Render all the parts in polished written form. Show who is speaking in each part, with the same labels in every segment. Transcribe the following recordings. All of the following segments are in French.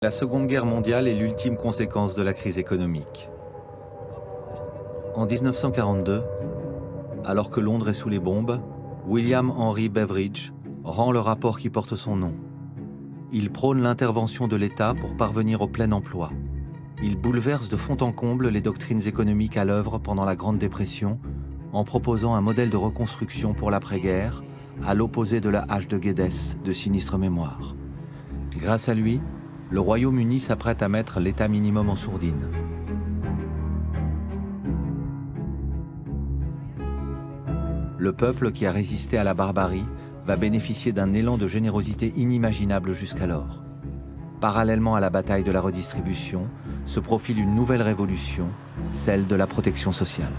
Speaker 1: La Seconde Guerre mondiale est l'ultime conséquence de la crise économique. En 1942, alors que Londres est sous les bombes, William Henry Beveridge rend le rapport qui porte son nom. Il prône l'intervention de l'État pour parvenir au plein emploi. Il bouleverse de fond en comble les doctrines économiques à l'œuvre pendant la Grande Dépression en proposant un modèle de reconstruction pour l'après-guerre, à l'opposé de la hache de Gueddès de sinistre mémoire. Grâce à lui, le Royaume-Uni s'apprête à mettre l'État minimum en sourdine. Le peuple qui a résisté à la barbarie va bénéficier d'un élan de générosité inimaginable jusqu'alors. Parallèlement à la bataille de la redistribution, se profile une nouvelle révolution, celle de la protection sociale.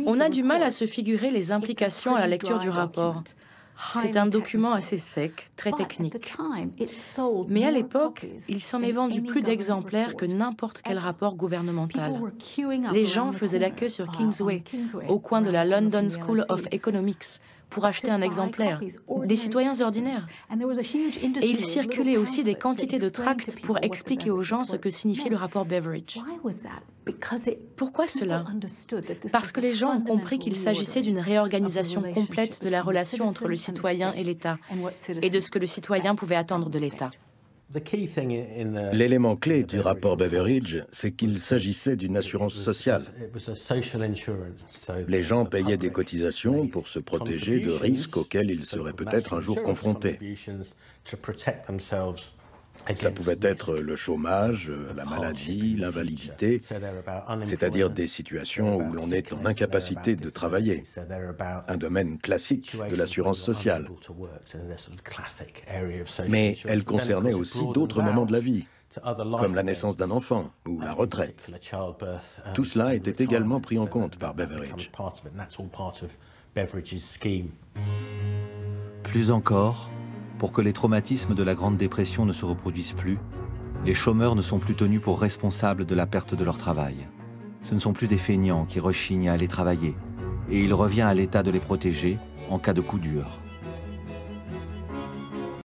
Speaker 2: On a du mal à se figurer les implications à la lecture du rapport. C'est un document assez sec, très technique. Mais à l'époque, il s'en est vendu plus d'exemplaires que n'importe quel rapport gouvernemental. Les gens faisaient la queue sur Kingsway, au coin de la London School of Economics, pour acheter un exemplaire, des citoyens ordinaires. Et il circulait aussi des quantités de tracts pour expliquer aux gens ce que signifiait le rapport Beveridge. Pourquoi cela? Parce que les gens ont compris qu'il s'agissait d'une réorganisation complète de la relation entre le citoyen et l'État, et de ce que le citoyen pouvait attendre de l'État.
Speaker 3: L'élément clé du rapport Beveridge, c'est qu'il s'agissait d'une assurance sociale. Les gens payaient des cotisations pour se protéger de risques auxquels ils seraient peut-être un jour confrontés. Ça pouvait être le chômage, la maladie, l'invalidité, c'est-à-dire des situations où l'on est en incapacité de travailler, un domaine classique de l'assurance sociale. Mais elle concernait aussi d'autres moments de la vie, comme la naissance d'un enfant ou la retraite. Tout cela était également pris en compte par Beveridge.
Speaker 1: Plus encore, pour que les traumatismes de la Grande Dépression ne se reproduisent plus, les chômeurs ne sont plus tenus pour responsables de la perte de leur travail. Ce ne sont plus des feignants qui rechignent à aller travailler, et il revient à l'État de les protéger en cas de coup dur.